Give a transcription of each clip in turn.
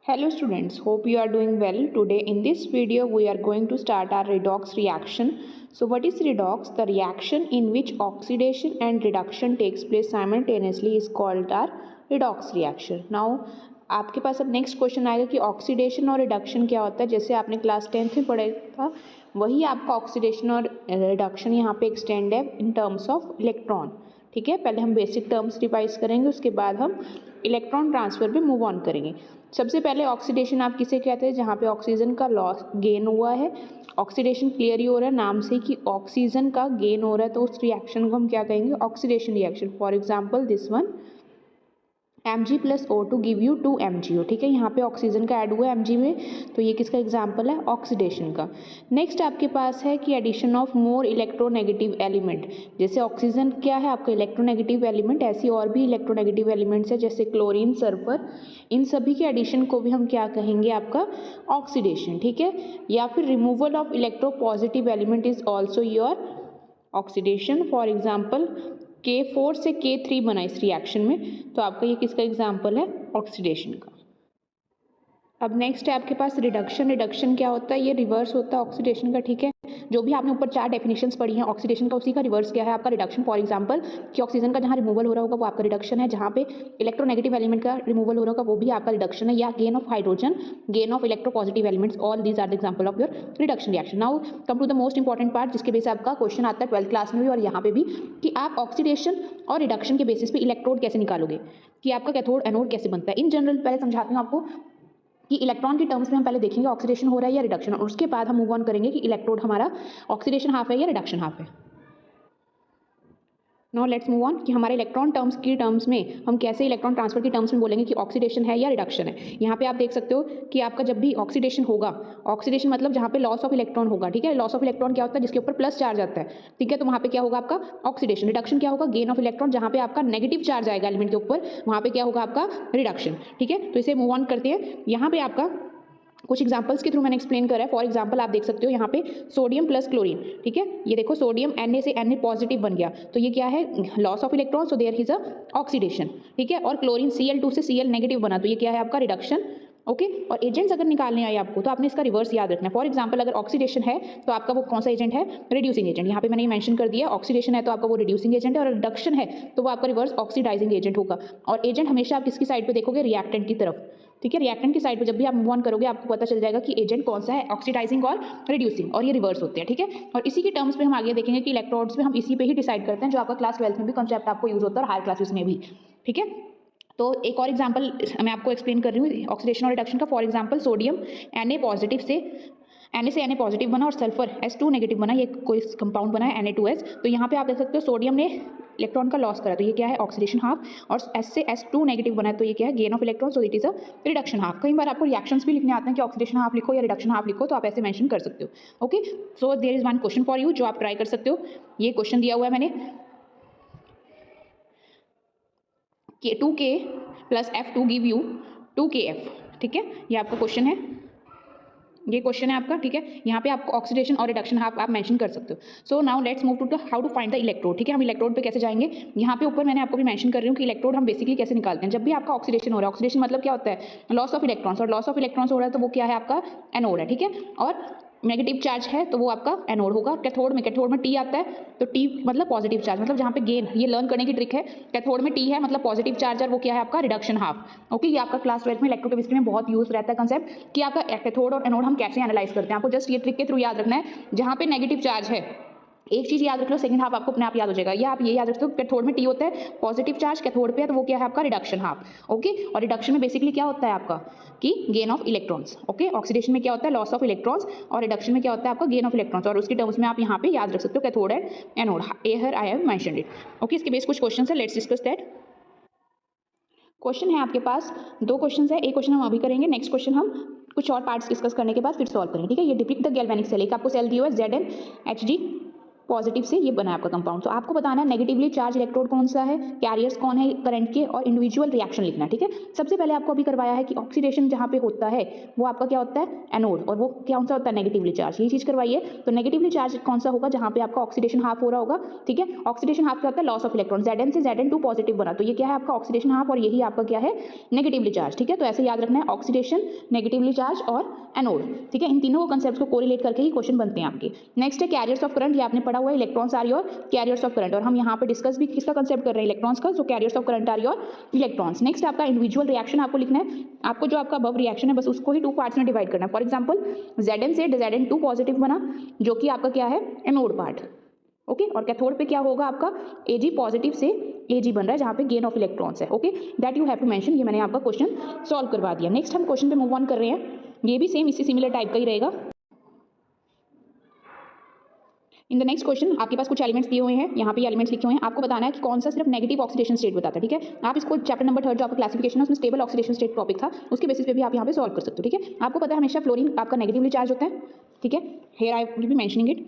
Hello students, hope you are doing well. Today in this video we are going to start our redox reaction. So what is redox? The reaction in which oxidation and reduction takes place simultaneously is called our redox reaction. Now आपके पास अब next question आएगा कि oxidation और reduction क्या होता है। जैसे आपने क्लास 10th में पढ़ा था वही आपका ऑक्सीडेशन और रिडक्शन यहाँ पे एक्सटेंड है इन टर्म्स ऑफ इलेक्ट्रॉन। ठीक है, पहले हम बेसिक टर्म्स रिवाइज करेंगे, उसके बाद हम इलेक्ट्रॉन ट्रांसफ़र पे मूव ऑन करेंगे। सबसे पहले ऑक्सीडेशन आप किसे कहते हैं? जहाँ पे ऑक्सीजन का लॉस गेन हुआ है। ऑक्सीडेशन क्लियर ही हो रहा है नाम से कि ऑक्सीजन का गेन हो रहा है, तो उस रिएक्शन को हम क्या कहेंगे? Oxidation reaction. For example this one Mg + O2 give you 2 MgO। ठीक है, यहाँ पे ऑक्सीजन का ऐड हुआ है Mg में, तो ये किसका एग्जाम्पल है? ऑक्सीडेशन का। नेक्स्ट आपके पास है कि addition of more electronegative element. जैसे ऑक्सीजन क्या है आपका इलेक्ट्रोनेगेटिव एलिमेंट, ऐसी और भी इलेक्ट्रोनेगेटिव एलिमेंट्स है जैसे क्लोरीन, सल्फर, इन सभी के एडिशन को भी हम क्या कहेंगे? आपका ऑक्सीडेशन। ठीक है, या फिर removal of electropositive element is also your oxidation. For example K4 से K3 बना इस रिएक्शन में, तो आपका ये किसका एग्जाम्पल है? ऑक्सीडेशन का। अब नेक्स्ट है आपके पास रिडक्शन। रिडक्शन क्या होता है? ये रिवर्स होता है ऑक्सीडेशन का। ठीक है, जो भी आपने ऊपर 4 डेफिनेशंस पढ़ी हैं ऑक्सीडेशन का, उसी का रिवर्स क्या है? आपका रिडक्शन। फॉर एग्जांपल कि ऑक्सीजन का जहाँ रिमूवल हो रहा होगा वो आपका रिडक्शन है, जहाँ पे इलेक्ट्रोनेगेटिव एलिमेंट का रिमूवल हो रहा होगा वो भी आपका रिडक्शन है, या gain of hydrogen, gain of electropositive elements, all these are the example of your reduction reaction. Now come to the most important part, जिसके बेस आपका क्वेश्चन आता है 12th क्लास में भी और यहाँ पे भी, कि आप ऑक्सीडेशन और रिडक्शन के बेसिस पे इलेक्ट्रोड कैसे निकालोगे, कि आपका कैथोड एनोड कैसे बनता है। इन जनरल पहले समझाती हूँ आपको कि इलेक्ट्रॉन के टर्म्स में हम पहले देखेंगे ऑक्सीडेशन हो रहा है या रिडक्शन, और उसके बाद हम मूव ऑन करेंगे कि इलेक्ट्रोड हमारा ऑक्सीडेशन हाफ है या रिडक्शन हाफ है। नाउ लेट्स मूव ऑन कि हमारे इलेक्ट्रॉन टर्म्स की टर्म्स में हम कैसे इलेक्ट्रॉन ट्रांसफर की टर्म्स में बोलेंगे कि ऑक्सीडेशन है या रिडक्शन है। यहाँ पे आप देख सकते हो कि आपका जब भी ऑक्सीडेशन होगा, ऑक्सीडेशन मतलब जहाँ पे लॉस ऑफ इलेक्ट्रॉन होगा। ठीक है, लॉस ऑफ इलेक्ट्रॉन क्या होता है? जिसके ऊपर प्लस चार्ज आता है। ठीक है, तो वहाँ पे क्या होगा? आपका ऑक्सीडेशन। रिडक्शन क्या होगा? गेन ऑफ इलेक्ट्रॉन, जहाँ पे आपका नेगेटिव चार्ज आएगा एलिमेंट के ऊपर, वहाँ पे क्या होगा? आपका रिडक्शन। ठीक है, तो इसे मूव ऑन करते हैं। यहाँ पे आपका कुछ एग्जांपल्स के थ्रू मैंने एक्सप्लेन करा है। फॉर एग्जांपल आप देख सकते हो यहाँ पे सोडियम प्लस क्लोरीन। ठीक है, ये देखो सोडियम Na से Na पॉजिटिव बन गया, तो ये क्या है? Loss of electron, so there is a oxidation. ठीक है, और क्लोरीन Cl2 से Cl नेगेटिव बना, तो ये क्या है? आपका रिडक्शन। ओके, और एजेंट्स अगर निकालने आए आपको तो आपने इसका रिवर्स याद रखना है। फॉर एग्जांपल अगर ऑक्सीडेशन है तो आपका वो कौन सा एजेंट है? Reducing agent. यहाँ पे मैंने मेंशन कर दिया, ऑक्सीडेशन है तो आपका वो रिड्यूसिंग एजेंट है, और रिडक्शन है तो वो आपका रिवर्स ऑक्सीडाइजिंग एजेंट होगा। और एजेंट हमेशा आप किसकी साइड पे देखोगे? रिएक्टेंट की तरफ। ठीक है, रिएक्टेंट की साइड पे जब भी आप मूव ऑन करोगे आपको पता चल जाएगा कि एजेंट कौन सा है, ऑक्सीडाइजिंग और रिड्यूसिंग, और ये रिवर्स होते हैं। ठीक है, और इसी के टर्म्स पे हम आगे देखेंगे कि इलेक्ट्रोड्स में हम इसी पे ही डिसाइड करते हैं, जो आपका क्लास 12th में भी कॉन्सेप्ट आपको यूज होता है और हायर क्लासेस में भी। ठीक है, तो एक और एग्जांपल मैं आपको एक्सप्लेन कर रही हूँ ऑक्सीडेशन और रिडक्शन का। For example sodium Na positive से Na पॉजिटिव बना और सल्फर H2 नेगेटिव बना, ये कोई कंपाउंड बना है Na2S। तो यहाँ पे आप देख सकते हो सोडियम ने इलेक्ट्रॉन का लॉस करा, तो ये क्या है? ऑक्सीडेशन हाफ, और S से S2 नेगेटिव बना है, तो ये क्या है? Gain of electron, so it is a reduction half. कई बार आपको रिएक्शंस भी लिखने आते हैं कि ऑक्सीडेशन हाफ लिखो या रिडक्शन हाफ लिखो, तो आप ऐसे मेंशन कर सकते हो। Okay, so there is one question for you जो आप ट्राई कर सकते हो। ये क्वेश्चन दिया हुआ है मैंने, K2K + F2 give you 2KF। ठीक है, ये आपका क्वेश्चन है, ये क्वेश्चन है आपका। ठीक है, यहाँ पे आपको ऑक्सीडेशन और रिडक्शन हाफ आप मेंशन कर सकते हो। So now let's move to how to find the electrode. ठीक है, हम इलेक्ट्रोड पे कैसे जाएंगे? यहाँ पे ऊपर मैंने आपको भी मेंशन कर रही हूँ कि इलेक्ट्रोड हम बेसिकली कैसे निकालते हैं। जब भी आपका ऑक्सीडेशन हो रहा है, ऑक्सीडेशन मतलब क्या होता है? लॉस ऑफ इलेक्ट्रॉन्स, और लॉस ऑफ इलेक्ट्रॉन्स हो रहा है तो वो क्या है? आपका एनोड है। ठीक है, और नेगेटिव चार्ज है तो वो आपका एनोड होगा। कैथोड में T आता है, तो T मतलब पॉजिटिव चार्ज, मतलब जहाँ पे गेन, ये लर्न करने की ट्रिक है। कैथोड में T है मतलब पॉजिटिव चार्ज, और वो क्या है? आपका रिडक्शन हाफ। ओके, ये आपका क्लास 12th में इलेक्ट्रोकेमिस्ट्री में बहुत यूज रहता है कंसेप्ट कि आपका कैथोड और एनोड हम कैसे एनालाइज करते हैं। आपको जस्ट ये ट्रिक के थ्रू याद रखना है, जहाँ पे नेगेटिव चार्ज है एक चीज याद रख लो, सेकंड हाफ आपको अपने आप याद हो जाएगा। या आप ये याद रखते हो कैथोड में T होता है, पॉजिटिव चार्ज कैथोड पे है, तो वो क्या है? आपका रिडक्शन हाफ। ओके, और रिडक्शन में बेसिकली क्या होता है आपका? कि gain of electrons. Okay, oxidation में क्या होता है? लॉस ऑफ इलेक्ट्रॉन्स, और रिडक्शन में क्या होता है? आपका गेन ऑफ इलेक्ट्रॉन्स, और उसके टर्म्स में आप यहाँ पे याद रख सकते हो cathode and anode. Here I have mentioned it. Okay, इसके बेस कुछ क्वेश्चन है, लेट्स डिस्कस दैट। क्वेश्चन है आपके पास, 2 क्वेश्चन है। एक क्वेश्चन हम अभी करेंगे, नेक्स्ट क्वेश्चन हम कुछ और पार्ट्स डिस्कस करने के बाद फिर सॉल्व करेंगे। ठीक है, ये डिपिक्ट द गैल्वेनिक सेल। एक आपको सेल दी हुआ है ZnHg पॉजिटिव से ये बना है आपका कंपाउंड। तो आपको बताना है नेगेटिवली चार्ज इलेक्ट्रोड कौन सा है, कैरियर्स कौन है करंट के, और इंडिविजुअल रिएक्शन लिखना है। ठीक है, सबसे पहले आपको अभी करवाया है कि ऑक्सीडेशन जहाँ पे होता है वो आपका क्या होता है, एनोड, और वो कौन सा होता है, नेगेटिवली चार्ज। ये चीज करवाई है। तो नेगेटिवली चार्ज कौन सा होगा, जहाँ पे आपका ऑक्सीडेशन हाफ हो रहा होगा। ठीक है, ऑक्सीडेशन हाफ क्या होता है, लॉस ऑफ इलेक्ट्रॉन, Zn से Zn2 पॉजिटिव बना, तो ये क्या है आपका ऑक्सीडेशन हाफ, और यही आपका क्या है, नेगेटिवली चार्ज। ठीक है, तो ऐसे याद रखना है, ऑक्सीडेशन, नेगेटिवली चार्ज और एनोड। ठीक है, इन तीनों को कंसेप्ट को कोरिलेट करके ही क्वेश्चन बनते हैं आपके। नेक्स्ट है कैरियर्स ऑफ करंट, ये आपने पढ़ा हुआ है, electrons are your carriers of current, और हम यहाँ पे डिस्कस भी किसका कंसेप्ट कर रहे हैं, इलेक्ट्रॉन्स का। So carriers of current are your electrons. Next आपका इंडिविजुअल रिएक्शन आपको लिखना है। आपको जो आपका अबव रिएक्शन है बस उसको ही 2 पार्ट्स में डिवाइड करना है। फॉर एग्जाम्पल Zn से Zn2 पॉजिटिव बना, जो कि आपका क्या है, एनोड पार्ट। ओके, और कैथोड पे क्या होगा आपका, Ag पॉजिटिव से Ag बन रहा है, जहाँ पे गेन ऑफ इलेक्ट्रॉन्स है। Okay, that you have to mention. ये मैंने आपका क्वेश्चन सॉल्व करवा दिया। नेक्स्ट हम क्वेश्चन पे मूव ऑन कर रहे हैं। ये भी सेम इसी सिमिलर टाइप का ही रहेगा। इन द नेक्स्ट क्वेश्चन आपके पास कुछ एलिमेंट्स दिए हुए हैं, यहाँ पे एलिमेंट्स लिखे हुए हैं। आपको बताना है कि कौन सा सिर्फ नेगेटिव ऑक्सीडेशन स्टेट बताता है। ठीक है, आप इसको चैप्टर नंबर 3 जो आपका क्लासिफिकेशन है उसमें स्टेबल ऑक्सीडेशन स्टेट टॉपिक था, उसके बेसिस पे भी आप यहाँ पे सॉल्व कर सकते हो। ठीक है, आपको पता है हमेशा फ्लोरीन आपका नेगेटिवली चार्ज होता है। ठीक है, here I will be mentioning it.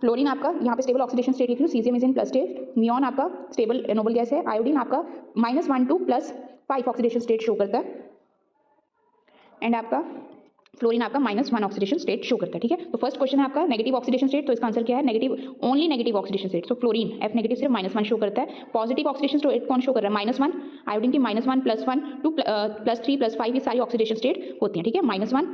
Fluorine आपका यहाँ पे स्टेबल ऑक्सीडेशन स्टेट लिख लो, caesium is in plus state. Neon आपका स्टेबल नोबल गैस है। आयोडीन आपका -1 to +5 ऑक्सीडेशन स्टेट शो करता है, एंड आपका फ्लोरीन आपका -1 ऑक्सीडेशन स्टेट शो करता है। ठीक है, तो फर्स्ट क्वेश्चन है आपका नेगेटिव ऑक्सीडेशन स्टेट, तो इसका आंसर क्या है, negative, only negative oxidation state. So fluorine F negative सिर्फ -1 शो करता है। पॉजिटिव ऑक्सीडेशन स्टेट कौन शो कर रहा है, -1। आयोडीन की -1 +1 to +3 +5 ये सारी ऑक्सीडेशन स्टेट होती हैं। ठीक है, -1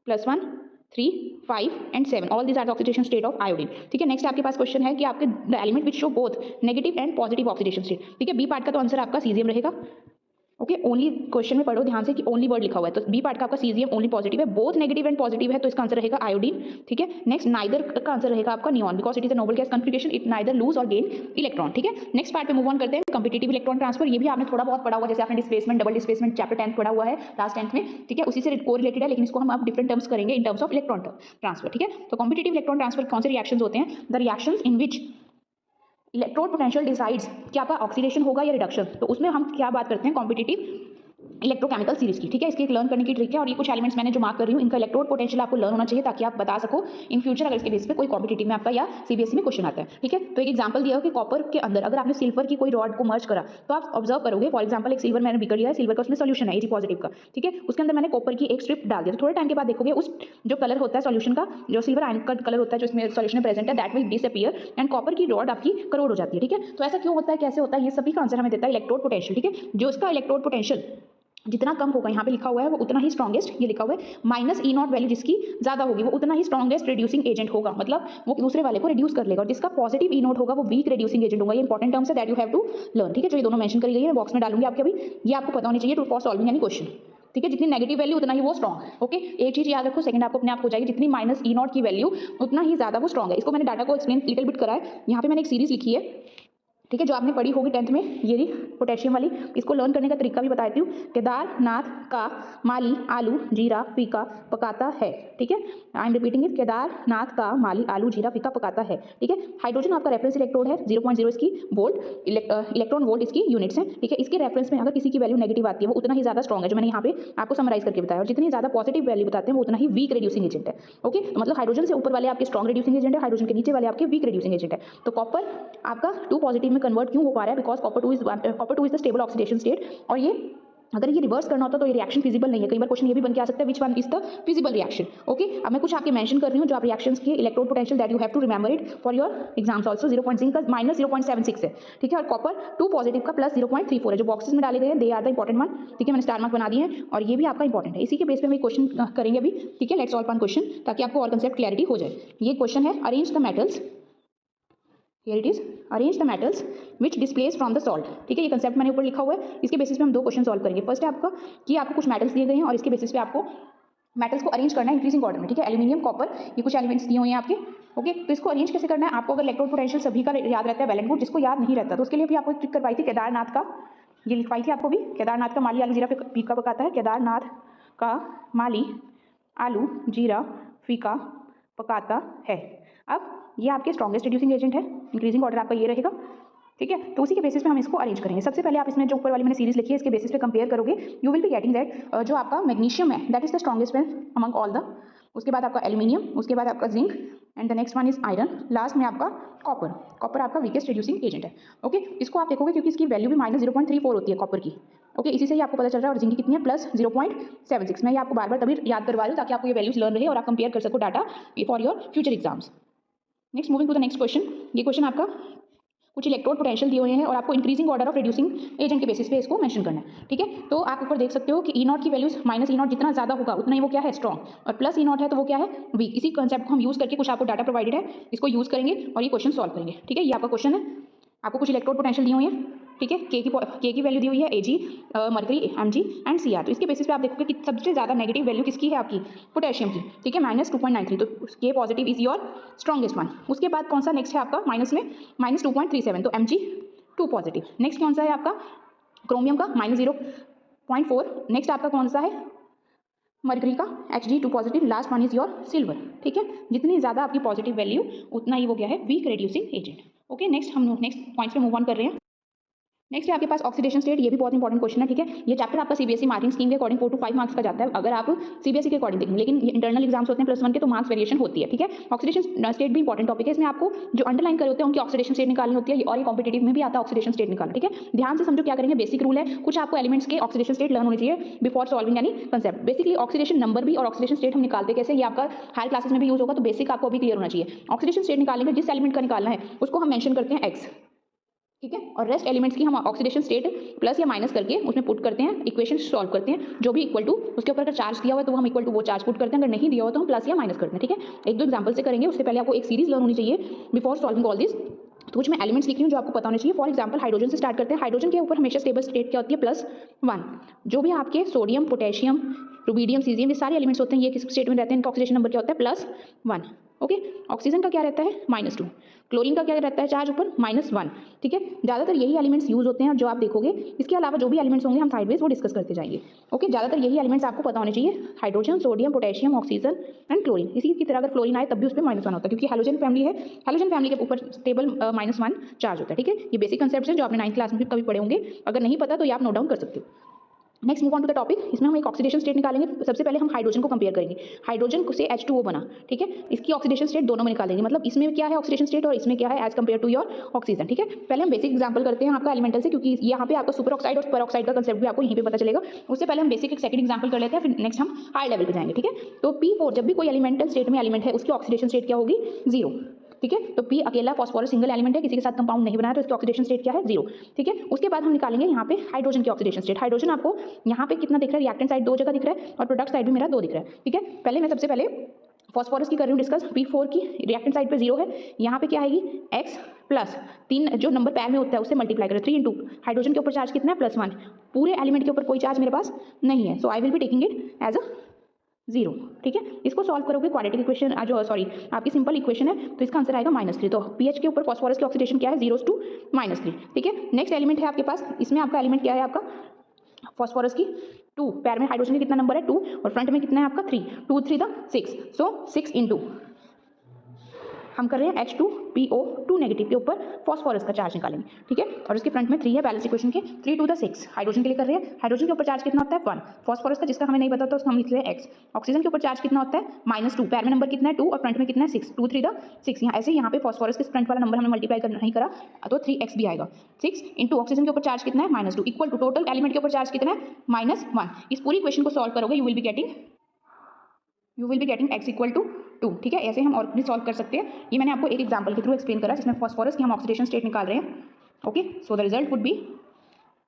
+1 3 5 and 7, all these are the oxidation state of iodine. ठीक है, नेक्स्ट आपके पास क्वेश्चन है कि आपके the element which show both negative and positive oxidation state. ठीक है, बी पार्ट का तो आंसर आपका सीजियम रहेगा। ओके, ओनली क्वेश्चन में पढ़ो ध्यान से कि ओनली वर्ड लिखा हुआ है, तो बी पार्ट का आपका सीजियम ओनली पॉजिटिव है, बोथ नेगेटिव एंड पॉजिटिव है, तो इसका आंसर रहेगा आयोडीन। ठीक है, नेक्स्ट नाइदर का आंसर रहेगा आपका neon, because it is a noble gas configuration, it neither lose or gain electron. ठीक है, नेक्स्ट पार्ट पे मूव ऑन करते हैं, कॉम्पिटिटिव इलेक्ट्रॉन ट्रांसफर। ये भी आपने थोड़ा बहुत पढ़ा हुआ, जैसे आपने डिस्प्लेसमेंट, डबल डिस्प्लेसमेंट चैप्टर 10 पढ़ा हुआ है लास्ट 10th में। ठीक है, उसी से कोरिलेटेड है, लेकिन इसको हम अब डिफरेंट टर्म्स करेंगे in terms of electron transfer. ठीक है, तो कॉम्पिटिटिव इलेक्ट्रॉन ट्रांसफर कौन से रिएक्शंस होते हैं, the reactions in which electrode potential decides कि आपका ऑक्सीडेशन होगा या रिडक्शन। तो उसमें हम क्या बात करते हैं, कॉम्पिटिटिव इलेक्ट्रोकेमिकल सीरीज की। ठीक है, इसकी एक लर्न करने की ट्रिक है, और ये कुछ एलिमेंट्स मैंने जो मार्क कर रही हूँ इनका इलेक्ट्रोड पोटेंशियल आपको लर्न होना चाहिए, ताकि आप बता सको इन फ्यूचर अगर इसके बेस पे कोई कॉम्पिटिटिव में आपका या सीबीएसई में क्वेश्चन आता है। ठीक है, तो एक एग्जांपल दिया हो कि कॉपर के अंदर अगर आपने सिल्वर की कोई रॉड को मर्ज करा, तो आप ऑब्जर्व करोगे, फॉर एग्जाम्पल एक सिल्वर मैंने बिकर लिया है, सिल्वर का उसमें सोल्यूशन है Ag पॉजिटिव का। ठीक है, उसके अंदर मैंने कॉपर की एक स्ट्रिप डाल दिया, तो थोड़े टाइम के बाद देखोगे उस जो कलर होता है सोल्यूशन का, जो सिल्वर आयन का कलर होता है जो इसमें सोल्यूशन में प्रेजेंट है, that will disappear and copper की रॉड आपकी करोड हो जाती है। ठीक है, तो ऐसा क्यों होता है, कैसे होता है, ये सभी का आंसर हमें देता है इलेक्ट्रोड पोटेंशियल। ठीक है, जो इसका इलेक्ट्रोड पोटेंशियल जितना कम होगा, यहाँ पे लिखा हुआ है वो उतना ही स्ट्रॉन्गेस्ट, ये लिखा हुआ है -E0 वैल्यू जिसकी ज्यादा होगी वो उतना ही स्ट्रॉन्गेस्ट रिड्यूसिंग एजेंट होगा, मतलब वो दूसरे वाले को रिड्यूस कर लेगा, और जिसका पॉजिटिव E0 होगा वो वीक रिड्यूसिंग एजेंट होगा। ये इंपॉर्टेंट टर्म्स है, that you have to learn. ठीक है, जो ये दोनों मेंशन करी गई है मैं बॉक्स में डालूंगी आपके, अभी ये आपको पता होनी चाहिए फॉर सॉल्विंग एनी क्वेश्चन। ठीक है, जितनी नेगेटिव वैल्यू उतना ही वो स्ट्रॉन्ग। ओके, एक चीज याद रखो, सेकंड आपको अपने आप हो जाएगी, जितनी -E0 की वैल्यू उतना ही ज्यादा वो स्ट्रॉन्ग है। इसको मैंने डाटा को एक्सप्लेन लिटिल बिट करा है, यहाँ पे मैंने एक सीरीज लिखी है। ठीक है, जो आपने पढ़ी होगी 10th में, ये रही पोटेशियम वाली। इसको लर्न करने का तरीका भी बता देती हूँ। केदारनाथ का माली आलू जीरा फीका पकाता है। ठीक है, I am repeating it, Kedarnath का माली आलू जीरा फीका पकाता है। ठीक है, हाइड्रोजन आपका रेफरेंस इलेक्ट्रोड है, 0.0 इसकी वोल्ट, इलेक्ट्रॉन वोल्ट इसकी यूनिट्स हैं। ठीक है, इसके रेफरेंस में अगर किसी की वैल्यू नेगेटिव आती है वो उतना ही ज्यादा स्ट्रॉन्ग है, जो मैंने यहाँ पे आपको समराइज करके बताया, और जितनी ज्यादा पॉजिटिव वैल्यू बताते हैं वो उतना ही वीक रिड्यूसिंग एजेंट है। ओके, मतलब हाइड्रोजन से ऊपर वाले आपके स्ट्रॉन्ग रिड्यूसिंग एजेंट है, हाइड्रोजन के नीचे वाले आपके वीक रिड्यूसिंग एजेंट है। तो कॉपर आपका 2 पॉजिटिव में कन्वर्ट क्यों हो पा रहा है, because copper 2 is the stable oxidation state, और ये अगर ये रिवर्स करना होता तो ये रिएक्शन फिजिबल नहीं है। कई बार क्वेश्चन ये भी बन के आ सकता है, which one is the feasible reaction. Okay, अब मैं कुछ आपके मेंशन कर रही हूँ जो आप रिएक्शंस के electrode potential, that you have to remember it for your exams also. 0.0 का -0.76 है। ठीक है, और कॉपर 2 पॉजिटिव का +0.34 है, जो बॉक्सेस में डाले गए हैं, they are the important one. ठीक है, मैंने स्टार मार्क बना दिए हैं, और ये भी आपका इंपॉर्टेंट है। इसी के बेस पे हम क्वेश्चन करेंगे अभी। ठीक है, लेट्स सॉल्व वन क्वेश्चन, ताकि आपको और कंसेप्ट क्लैरिटी हो जाए। ये क्वेश्चन है, arrange the metals, here it is, arrange the metals which displace from the salt. ठीक है, ये कंसेप्ट मैंने ऊपर लिखा हुआ है, इसके बेसिस पे हम 2 क्वेश्चन सॉल्व करेंगे। फर्स्ट है आपका कि आपको कुछ मेटल्स दिए गए हैं, और इसके बेसिस पे आपको मेटल्स को अरेंज करना है इंक्रीजिंग ऑर्डर में। ठीक है, एल्यूमिनियम कॉपर ये कुछ एलिमेंट्स दिए हुए हैं आपके। ओके, तो इसको अरेंज कैसे करना है, आपको अगर इलेक्ट्रोड पोटेंशियल सभी का याद रहता है वैलेंट ग्रुप, जिसको याद नहीं रहता तो उसके लिए भी आपको एक ट्रिक करवाई थी, केदारनाथ का, ये लिखवाई थी आपको भी, केदारनाथ का माली आलू जीरा फीका पकाता है, केदारनाथ का माली आलू जीरा फीका पकाता है। अब ये आपके स्ट्रॉन्गेस्ट रिड्यूसिंग एजेंट है, इंक्रीजिंग ऑर्डर आपका ये रहेगा। ठीक है, तो उसी के बेसिस पे हम इसको अरेंज करेंगे। सबसे पहले आप इसमें जो ऊपर वाली मैंने सीरीज लिखी है इसके बेसिस पे कंपेयर करोगे, you will be getting that जो आपका मैग्नीशियम है that is the strongest among all the उसके बाद आपका एल्यूमिनियम, उसके बाद आपका zinc and the next one is iron, last में आपका कॉपर। कॉपर आपका वीकेस्ट रिड्यूसिंग एजेंट है। ओके, इसको आप देखोगे क्योंकि इसकी वैल्यू भी -0.34 होती है कॉपर की। ओके, इसी से ही आपको पता चल रहा है। और जिंक की कितनी है +0.76। मैं ये आपको बार बार तभी याद करवा रही हूँ ताकि आपको ये वैल्यूज लर्न रहे और आप कंपेयर कर सको data for your future exams. Next moving to the next question. ये क्वेश्चन आपका कुछ इलेक्ट्रोड पोटेंशियल दिए हुए हैं और आपको increasing order of reducing agent के बेसिस पे इसको मेंशन करना है। ठीक है, तो आप ऊपर देख सकते हो कि E0 की वैल्यूज -E0 जितना ज्यादा होगा उतना ही वो क्या है, स्ट्रॉन्ग, और +E0 है तो वो क्या है, वीक। इसी कंसेप्ट को हम यूज करके कुछ आपको डाटा प्रोवाइडेड है, इसको यूज करेंगे और ये क्वेश्चन सॉल्व करेंगे। ठीक है, ये आपका क्वेश्चन है। आपको कुछ इलेक्ट्रोड पोटेंशियल दिए हुए हैं। ठीक है, के की वैल्यू दी हुई है Ag, mercury, Mg and Cr। तो इसके बेसिस पे आप देखोगे कि सबसे ज्यादा नेगेटिव वैल्यू किसकी है, आपकी पोटेशियम की। ठीक है, -2.93, तो के positive is your strongest one. उसके बाद कौन सा नेक्स्ट है आपका माइनस में, -2.37, तो Mg2 पॉजिटिव। नेक्स्ट कौन सा है आपका क्रोमियम का -0.4। नेक्स्ट आपका कौन सा है मर्करी का Hg2 positive. Last one is your silver. ठीक है, जितनी ज़्यादा आपकी पॉजिटिव वैल्यू उतना ही वो क्या है, weak reducing agent. Okay, next हम नेक्स्ट पॉइंट्स पे मूव ऑन कर रहे हैं। नेक्स्ट है आपके पास ऑक्सीडेशन स्टेट। ये भी बहुत इंपॉर्टेंट क्वेश्चन है। ठीक है, ये चैप्टर आपका सीबीएसई मार्किंग स्कीम के अकॉर्डिंग 4 to 5 मार्क्स का जाता है अगर आप सीबीएसई के अकॉर्डिंग देखें, लेकिन इंटरनल एग्जाम्स होते हैं +1 के तो मार्क्स वेरिएशन होती है। ठीक है, ऑक्सीडेशन स्टेट भी इंपॉर्टेंट टॉपिक है। इसमें आपको जो अंडरलाइन करे होते हैं उनकी ऑक्सीडेशन स्टेट निकालनी होती है और ये कॉम्पिटेटिव में भी आता है ऑक्सीडेशन स्टेट निकालना। ठीक है, ध्यान से समझो क्या करेंगे, बेसिक रूल है। कुछ आपको एलिमेंट्स के ऑक्सीडेशन स्टेट लर्न होनी चाहिए before solving any concept. Basically oxidation number भी और ऑक्सीडेशन स्टेट हम निकालते कैसे, ये आपका हायर क्लासेस में भी यूज होगा, तो बेसिक आपको अभी क्लियर होना चाहिए। ऑक्सीडेशन स्टेट निकालेंगे, जिस एलिमेंट का निकालना है उसको हम मेंशन करते हैं X। ठीक है, और रेस्ट एलिमेंट्स की हम ऑक्सीडेशन स्टेट प्लस या माइनस करके उसमें पुट करते हैं, इक्वेशन सॉल्व करते हैं, जो भी इक्वल टू उसके ऊपर अगर चार्ज दिया हुआ है तो हम इक्वल टू वो चार्ज पुट करते हैं, अगर नहीं दिया हुआ तो हम प्लस या माइनस करते हैं। ठीक है, एक दो एग्जांपल से करेंगे, उससे पहले आपको एक सीरीज लर्न होनी चाहिए बिफोर सॉल्विंग ऑल दिस। तो कुछ मैं एलिमेंट्स लिख रही हूँ जो आपको पता होना चाहिए। फॉर एग्जांपल हाइड्रोजन से स्टार्ट करते हैं। हाइड्रोजन के ऊपर हमेशा स्टेबल स्टेट क्या होती है, +1। जो भी आपके सोडियम, पोटेशियम, रुबीडियम, सीजियम, ये सारे एलिमेंट्स होते हैं, ये किस स्टेट में रहते हैं, इनका ऑक्सीडेशन नंबर क्या होता है, +1। ओके, ऑक्सीजन का क्या रहता है, -2। क्लोरीन का क्या रहता है चार्ज ऊपर, -1। ठीक है, ज़्यादातर यही एलिमेंट्स यूज होते हैं जो आप देखोगे। इसके अलावा जो भी एलिमेंट्स होंगे हम साइडवेज वो डिस्कस करते जाएंगे। ओके, ज़्यादातर यही एलिमेंट्स आपको पता होने चाहिए, hydrogen, sodium, potassium, oxygen and chlorine. इसी की तरह अगर फ्लोरीन आए तब भी उस पर -1 होता है क्योंकि हैलोजन फैमिली है। हैलोजन फैमिली के ऊपर स्टेबल -1 चार्ज होता है। ठीक है, ये बेसिक कंसेप्ट है जो आपने 9th क्लास में भी कभी पढ़े होंगे, अगर नहीं पता तो ये आप नोट डाउन कर सकते हो। Next move on to the topic. इसमें हम एक ऑक्सीडेशन स्टेट निकालेंगे। सबसे पहले हम हाइड्रोजन को कंपेयर करेंगे। हाइड्रोजन से H2O बना, ठीक है, इसकी ऑक्सीडेशन स्टेट दोनों में निकालेंगे, मतलब इसमें क्या है ऑक्सीडेशन स्टेट और इसमें क्या है as compare to your oxygen. ठीक है, पहले हम बेसिक एग्जांपल करते हैं आपका एलिमेंटल से, क्योंकि यहाँ पे आपका सुपर ऑक्साइड और पेरोक्साइड का कंसेप्ट भी आपको यहीं पे पता चलेगा। उससे पहले हम बेसिक एक सेकंड एग्जांपल कर लेते हैं, फिर नेक्स्ट हम हाई लेवल पे जाएंगे। ठीक है, तो P4 जब भी कोई एलिमेंटल स्टेट में एलिमेंट है उसकी ऑक्सीडेशन स्टेट क्या होगी, 0। ठीक है, तो P अकेला फॉस्फोरस सिंगल एलिमेंट है, किसी के साथ कंपाउंड नहीं बनाया तो इसकी ऑक्सीडेशन स्टेट क्या है, 0। ठीक है, उसके बाद हम निकालेंगे यहाँ पे हाइड्रोजन की ऑक्सीडेशन स्टेट। हाइड्रोजन आपको यहाँ पे कितना दिख रहा है, रिएक्टेंट साइड 2 जगह दिख रहा है और प्रोडक्ट साइड भी मेरा 2 दिख रहा है। ठीक है, पहले मैं सबसे पहले फॉस्फोरस की कर रही हूँ डिस्कस। P4 की रिएक्टेंट साइड पे 0 है, यहाँ पे क्या आएगी X प्लस 3 जो नंबर पैर में होता है उससे मल्टीप्लाई करें, 3 इंटू हाइड्रोजन के ऊपर चार्ज कितना है, +1। पूरे एलिमेंट के ऊपर कोई चार्ज मेरे पास नहीं है, so I will be taking it as a 0। ठीक है, इसको सॉल्व करोगे क्वाड्रेटिक इक्वेशन जो सॉरी आपकी सिंपल इक्वेशन है तो इसका आंसर आएगा -3। तो पीएच के ऊपर फॉस्फोरस की ऑक्सीडेशन क्या है, 0 to -3। ठीक है, नेक्स्ट एलिमेंट है आपके पास, इसमें आपका एलिमेंट क्या है, आपका फॉस्फोरस की 2, पैर में हाइड्रोजन की कितना नंबर है 2 और फ्रंट में कितना है आपका 3, 2 3 द 6, सो 6 इंटू हम कर रहे हैं H2PO2 नेगेटिव के ऊपर फॉस्फोरस का चार्ज निकालेंगे। ठीक है, और उसके फ्रंट में 3 है बैलेंस इक्वेशन के, 3 to the 6 हाइड्रोजन के लिए कर रहे हैं। हाइड्रोजन के ऊपर चार्ज कितना होता है 1, फॉस्फोरस का जिसका हमें नहीं पता था उसका हम लिख रहे हैं X। ऑक्सीजन के ऊपर चार्ज कितना होता है -2, पैर में नंबर कितना है 2 और फ्रंट में कितना है 6, 2 3 द 6। यहाँ ऐसे यहाँ पे फॉस्फोरस के फ्रंट वाला नंबर हमने मल्टीप्लाई करना नहीं करा तो 3x भी आएगा। 6 इंटू ऑक्सीजन के ऊपर चार्ज कितना है -2 इक्वल टू टोटल एलिमेंट के ऊपर चार्ज कितना है -1। इस पूरी इक्वेशन को सॉल्व करोगे you will be getting x equal to 2। ठीक है, ऐसे हम और भी सॉल्व कर सकते हैं। ये मैंने आपको एक एग्जांपल के थ्रू एक्सप्लेन करा जिसमें फॉस्फोरस की हम ऑक्सीडेशन स्टेट निकाल रहे हैं। Okay, so the result would be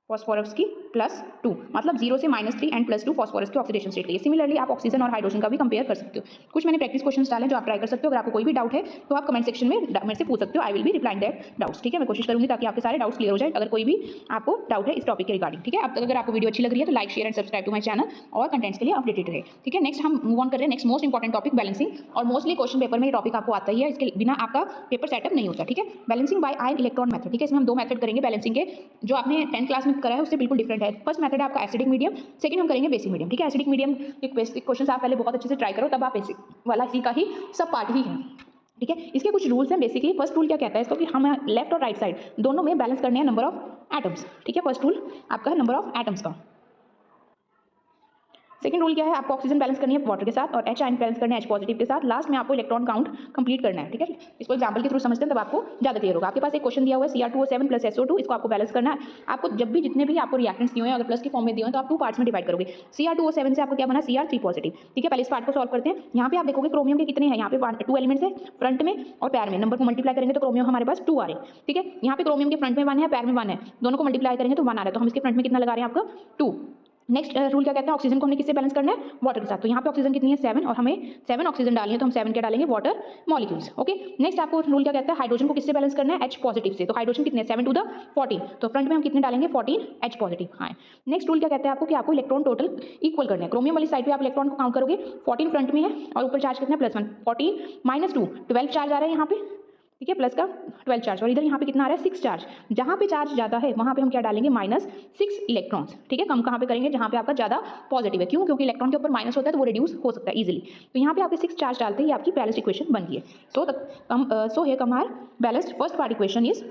phosphorus की +2, मतलब 0 से -3 एंड +2 फॉस्फोरस की ऑक्सीडेशन स्टेट लिए। सिमिलरली आप ऑक्सीजन और हाइड्रोजन का भी कंपेयर कर सकते हो। कुछ मैंने प्रैक्टिस क्वेश्चंस डाले जो आप ट्राई कर सकते हो। अगर आपको कोई भी डाउट है तो आप कमेंट सेक्शन में मेरे से पूछ सकते हो, आई will be replying that doubts. ठीक है, मैं कोशिश करूंगी ताकि आपके सारे डाउट्स क्लियर हो जाए अगर कोई भी आपको डाउट है इस टॉपिक के रिगार्डिंग। ठीक है, अब तक अगर आपको वीडियो अच्छी लग रही है तो like, share and subscribe to my channel और कंटेंट्स के लिए अपडेटेड रहे। ठीक है, नेक्स्ट हम मूव ऑन कर रहे हैं next most important topic balancing, और मोस्टली क्वेश्चन पेपर में ये टॉपिक आपको आता ही है, इसके बिना आपका पेपर सेटअप नहीं होता। ठीक है, balancing by ion electron method. ठीक है, इसमें हम 2 मेथड करेंगे बैलेंसिंग के, जो आपने 10th क्लास में करा है उससे बिल्कुल डिफरेंट है। फर्स्ट मेथड है आपका एसिडिक मीडियम, सेकंड हम करेंगे बेसिक मीडियम। ठीक है, एसिडिक मीडियम के बेसिक क्वेश्चंस आप पहले बहुत अच्छे से ट्राई करो, तब आप बेसिक वाला इसी का ही सब पार्ट ही है। ठीक है, इसके कुछ रूल्स हैं। बेसिकली फर्स्ट रूल क्या कहता है इसको कि हम लेफ्ट और राइट साइड दोनों में बैलेंस करने हैं नंबर ऑफ एटम्स। ठीक है, फर्स्ट रूल आपका है नंबर ऑफ एटम्स का। सेकंड रूल क्या है, आपको ऑक्सीजन बैलेंस करनी है वाटर के साथ और एच आयन बैलेंस करना है एच पॉजिटिव के साथ। लास्ट में आपको इलेक्ट्रॉन काउंट कंप्लीट करना है, ठीक है। इसको एग्जांपल के थ्रू समझते हैं तब आपको ज़्यादा क्लियर होगा। आपके पास एक क्वेश्चन दिया हुआ है Cr2O7 प्लस SO2, इसको आपको बैलेंस करना है। आपको जब भी जितने भी आपको रिएक्टेंट्स दिए हैं अगर प्लस के फॉर्म में दिए हैं तो आप 2 पार्ट्स में डिवाइड करोगे। Cr2O7 से आपको क्या बना, Cr3 पॉजिटिव, ठीक है। पहले इस पार्ट को सॉल्व करते हैं। यहाँ पे आप देखोगे क्रोमियम के कितने हैं, यहाँ पे 2 एलिमेंट्स है फ्रंट में और पैर में। नंबर को मल्टीप्लाई करेंगे तो क्रोमियम हमारे पास 2 आ रहे हैं, ठीक है। यहाँ पे क्रोमियम के फ्रंट में 1 है, पैर में 1 है, दोनों को मल्टीप्लाई करेंगे तो 1 आ रहा है, तो हम इसके फ्रंट में कितना लगा रहे हैं आपका 2। नेक्स्ट रूल क्या कहते हैं, ऑक्सीजन को हमने किससे बैलेंस करना है, वाटर के साथ। तो यहाँ पे ऑक्सीजन कितनी है 7 और हमें 7 ऑक्सीजन डालनी है तो हम 7 क्या डालेंगे, वाटर मॉलिक्यूल्स, ओके। नेक्स्ट आपको रूल क्या कहता है, हाइड्रोजन को किससे बैलेंस करना है, H पॉजिटिव से। तो हाइड्रोजन कितने 7 टू द 14, तो फ्रंट में हम कितने डालेंगे 14 H पॉजिटिव। हाँ, नेक्स्ट रूल क्या कहता है आपको कि आपको इलेक्ट्रॉन टोटल इक्वल करना है। क्रोमियम वाली साइड पे आप इलेक्ट्रॉन को काउंट करोगे, 14 फ्रंट में है और ऊपर चार्ज कितना है +1, 14 -2 12 चार्ज आ रहा है यहाँ पे, ठीक है, प्लस का 12 चार्ज, और इधर यहाँ पे कितना आ रहा है 6 चार्ज। जहाँ पे चार्ज ज़्यादा है वहाँ पे हम क्या डालेंगे -6 इलेक्ट्रॉन्स, ठीक है। कम कहाँ पे करेंगे, जहाँ पे आपका ज़्यादा पॉजिटिव है। क्यों, क्योंकि इलेक्ट्रॉन के ऊपर माइनस होता है तो वो रिड्यूस हो सकता है इजीली। तो यहाँ पे आपके 6 चार्ज डालते ही आपकी बैलेंस्ड इक्वेशन बन गई है। So here come our balanced first part equation is.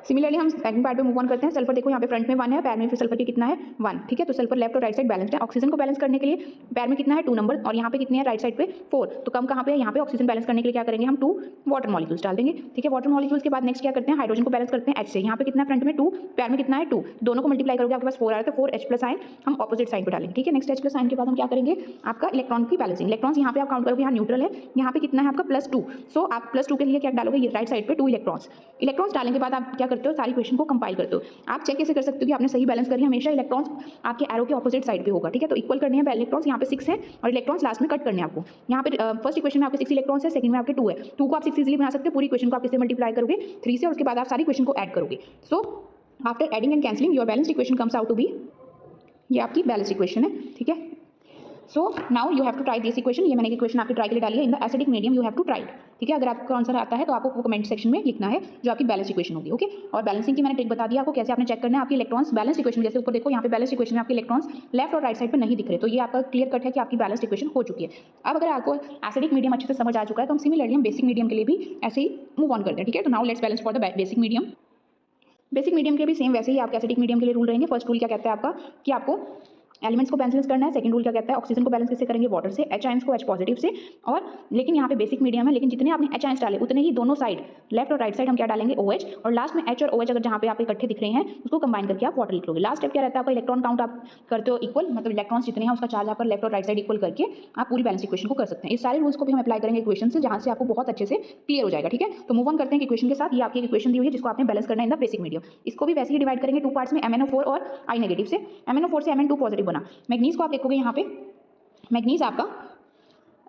Similarly हम सेकंड पार्ट पे मूव ऑन करते हैं। सल्फर देखो यहाँ पे फ्रंट में 1 है, पैर में फिर सल्फर की कितना है 1, ठीक है। तो सल्फर लेफ्ट और राइट साइड बैलेंस्ड है। ऑक्सीजन को बैलेंस करने के लिए पैर में कितना है 2 नंबर और यहाँ पे कितने हैं राइट साइड पे 4, तो कम कहाँ पे है, यहाँ पे ऑक्सीजन बैलेंस करने के लिए क्या करेंगे हम 2 वाटर मॉलिक्यूल्स डाल देंगे, ठीक है। वाटर मॉलिक्यूल्स के बाद नेक्स्ट क्या करते हैं, हाइड्रोजन को बैलेंस करते हैं H से। यहाँ पे कितना है फ्रंट में 2, पैर में कितना है 2, दोनों को मल्टीप्लाई करोगे आपके पास 4 आ रहा है, तो 4 H प्लस आयन हम ऑपोजिट साइड पे डालेंगे, ठीक है। नेक्स्ट H प्लस आयन के बाद हम क्या करेंगे, आपका इलेक्ट्रॉन की बैलेंसिंग। इलेक्ट्रॉन्स यहाँ पे आप काउंट करोगे, यहाँ न्यूट्रल है, यहाँ पे कितना है आपका +2, सो आप +2 के लिए क्या डालोगे, राइट साइड पे 2 इलेक्ट्रॉन्स डालने के बाद आप क्या करते हो, सारी इक्वेशन को कंपाइल करते हो। आप चेक कैसे कर सकते हो कि आपने सही बैलेंस करी, हमेशा इलेक्ट्रॉन्स आपके एरो के ऑपोजिट साइड पे होगा, ठीक है। तो इक्वल करने हैं इलेक्ट्रॉन्स, यहाँ पे 6 है और इलेक्ट्रॉन्स लास्ट में कट करने हैं आपको। यहाँ पे फर्स्ट इक्वेशन में आपके 6 इलेक्ट्रॉन्स है, सेकंड में आपके 2 है। 2 को आप 6 इजीली बना सकते हो, पूरी इक्वेशन को आप किससे मल्टीप्लाई करोगे 3 से, और उसके बाद आप सारी इक्वेशन को ऐड करोगे। So after adding and cancelling your balanced equation comes out to be, ये आपकी बैलेंस्ड इक्वेशन है, ठीक है। So now you have to try this equation. ये मैंने इक्वेशन आपकी ट्राई के लिए डाली है, in the acidic medium you have to try, ठीक है। अगर आपको आंसर आता है तो आपको वो कमेंट सेक्शन में लिखना है जो आपकी बैलेंस इक्वेशन होगी, ओके। और बैलेंसिंग की मैंने ट्रिक बता दिया आपको, कैसे आपने चेक करना है आपकी इलेक्ट्रॉन्स बैलेंस इक्वेशन। जैसे ऊपर देखो यहाँ पे बैलेंस इक्वेशन में आपके इलेक्ट्रॉन्स लेफ्ट और राइट साइड पे नहीं दिख रहे, तो ये आपका क्लियर कट है कि आपकी बैलेंस इक्वेशन हो चुकी है। अब अगर आपको एसिडिक मीडियम अच्छे से समझ आ चुका है तो हम सिमिलरली हम बेसिक मीडियम के लिए भी ऐसे ही मूव ऑन करते हैं, ठीक है। तो now let's balance for the basic medium. Basic medium के भी सेम वैसे ही आपके एसिडिक मीडियम के लिए रूल रहेंगे। फर्स्ट रूल क्या कहता है आपका कि आपको एलिमेंट्स को बैलेंस करना है। सेकंड रूल क्या कहता है, ऑक्सीजन को बैलेंस किससे करेंगे, वाटर से, H आयंस को H पॉजिटिव से। और लेकिन यहाँ पे बेसिक मीडियम है, लेकिन जितने आपने H आयंस डाले उतने ही दोनों साइड लेफ्ट और राइट साइड हम क्या डालेंगे OH, और लास्ट में H और OH अगर जहाँ पे आप इकट्ठे दिख रहे हैं उसको कंबाइन करके आप वाटर लिख लोगे। लास्ट स्टेप क्या रहता है आपका, इलेक्ट्रॉन काउंट आप करते हो इक्वल, मतलब इलेक्ट्रॉन्स जितने हैं उसका चार्ज आप लेफ्ट और राइट साइड इक्वल करके आप पूरी बैलेंस इक्वेशन को कर सकते हैं। इस सारे रूल्स को भी हम अप्लाई करेंगे इक्वेशन से, जहाँ से आपको बहुत अच्छे से क्लियर हो जाएगा, ठीक है। तो मूव ऑन करते हैं इक्वेशन के साथ। ये आपकी इक्वेशन दी हुई है जिसको आपने बैलेंस करना है इन द बेसिक मीडियम। इसको भी वैसे ही डिवाइड करेंगे 2 पार्ट्स में, MnO4 और I नेगेटिव से। MnO4 से Mn2 पॉजिटिव बना। मैग्नीज को आप देखोगे यहाँ पे मैग्नीज आपका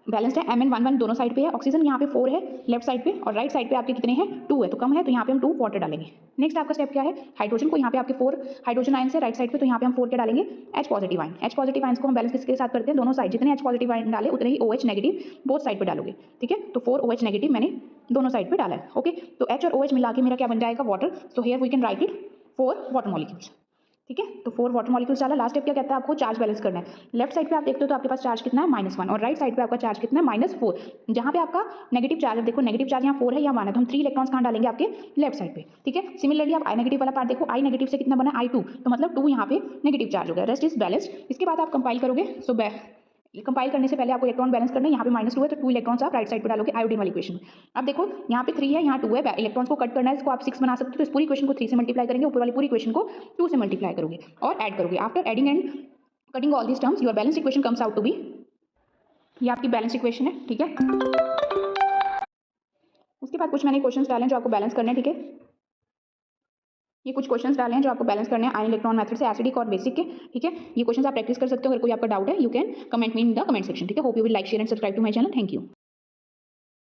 बैलेंस्ड है, Mn1 दोनों साइड पे है। ऑक्सीजन यहाँ पे 4 है लेफ्ट साइड पे और राइट साइड पे आपके कितने हैं 2 है, तो कम है, तो यहाँ पे हम 2 वाटर डालेंगे। नेक्स्ट आपका स्टेप क्या है, हाइड्रोजन को यहाँ पे आपके 4 हाइड्रोजन आयन से राइट साइड पे, तो यहाँ पे हम 4 क्या डालेंगे H positive ion. H positive ions को हम बैलेंस किसके साथ करते हैं, दोनों साइड जितने H पॉजिटिव आयन डाले उतने ही OH नेगेटिव बोथ साइड पे डालोगे, ठीक है। तो 4 OH नेगेटिव मैंने दोनों साइड पे डाला है, ओके। तो H और OH मिला के मेरा क्या बन जाएगा, water. So here we can write it 4 water molecules, ठीक है। तो 4 वाटर मॉलिक्यूल्स डाला। लास्ट स्टेप क्या कहता है, आपको चार्ज बैलेंस करना है। लेफ्ट साइड पे आप देखते हो तो आपके पास चार्ज कितना है -1 और राइट साइड पे आपका चार्ज कितना है -4। जहाँ पे आपका नेगेटिव चार्ज है, देखो नेगेटिव चार्ज यहाँ 4 है या 1 है, तो हम 3 इलेक्ट्रॉन्स कहाँ डालेंगे आपके लेफ्ट साइड पे, ठीक है। सिमिलरली आप I नेगेटिव वाला पार्ट देखो, I नेगेटिव से कितना बना I2, तो मतलब 2 यहाँ पे नेगेटिव चार्ज हो गया, रेस्ट इज बैलेंस्ड। इसके बाद आप कंपाइल करोगे, सो कंपाइल करने से पहले आपको इलेक्ट्रॉन बैलेंस करना है। यहाँ पे -2 है तो 2 इलेक्ट्रॉन्स आप राइट साइड पे डालोगे आयोडीन वाली इक्वेशन में। अब देखो यहाँ पे 3 है, यहाँ 2 है, इलेक्ट्रॉन्स को कट करना है, इसको आप 6 बना सकते हो। तो इस पूरी इक्वेशन को 3 से मल्टीप्लाई करेंगे, ऊपर वाली पूरी इक्वेशन को 2 से मल्टीप्लाई करोगे और ऐड करोगे। After adding and cutting all this terms your balance equation comes out to be, ये आपकी बैलेंस इक्वेशन है, ठीक है। उसके बाद कुछ मैंने क्वेश्चंस डाले हैं जो आपको बैलेंस करने हैं, ठीक है। ये कुछ क्वेश्चंस डाले हैं जो आपको बैलेंस करने हैं आयन इलेक्ट्रॉन मेथड से, एसिडिक और बेसिक के, ठीक है। ये क्वेश्चंस आप प्रैक्टिस कर सकते हो। अगर कोई आपका डाउट है you can comment me in the comment section, ठीक है। Hope you will like share and subscribe to my channel. Thank you.